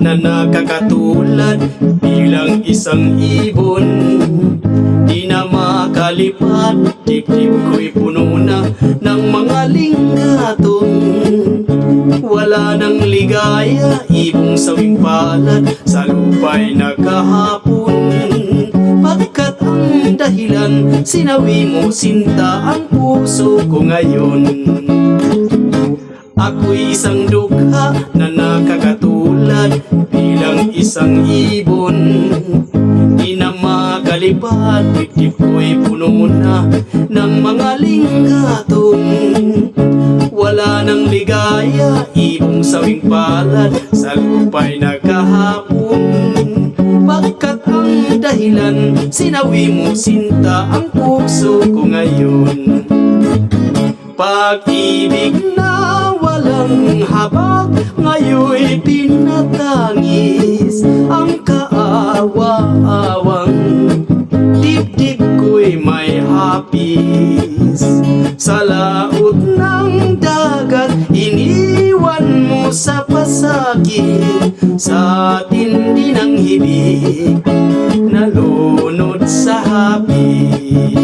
na nakakatulad bilang isang ibon. Di na makalipad, dibdib ko'y puno na ng mga linggatong. Wala nang ligaya, ibong sawing palad sa lupa'y nakahapon. Pagkat ang dahilan, sinawi mo sinta ang puso ko ngayon. Ako'y isang dukha na nakakatulad bilang isang ibon. Di na makalipad, dibdib ko'y puno na ng mga linggatong. Wala nang ligaya, ibong sawing palad sa lupa'y nakahapon. Pagkat ang dahilan, sinawi mo sinta ang puso ko ngayon. Pag-ibig na walang habag, ngayon'y pinatangis ang kaawa-awang. Dibdib ko'y may hapis sa laot ng dagat. Iniwan mo sa pasakit, sa tindi ng hibig, nalunod sa hapit.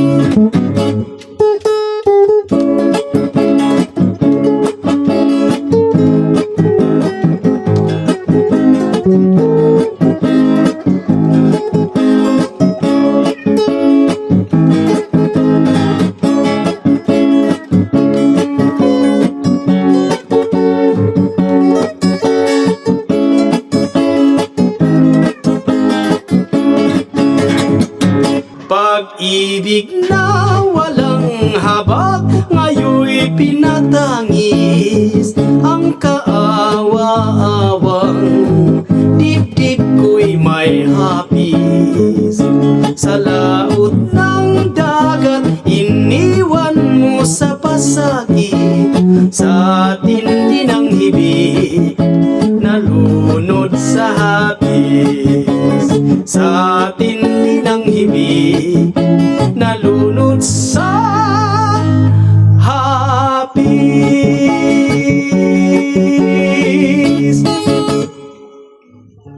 Pag-ibig na walang habag, ngayon'y pinatangis ang kaawa-awang. Dibdib ko'y may hapis sa laot ng dagat. Iniwan mo sa pasakit, sa tindi ng hibig, nalunod sa hapis, sa tindi ng hibig,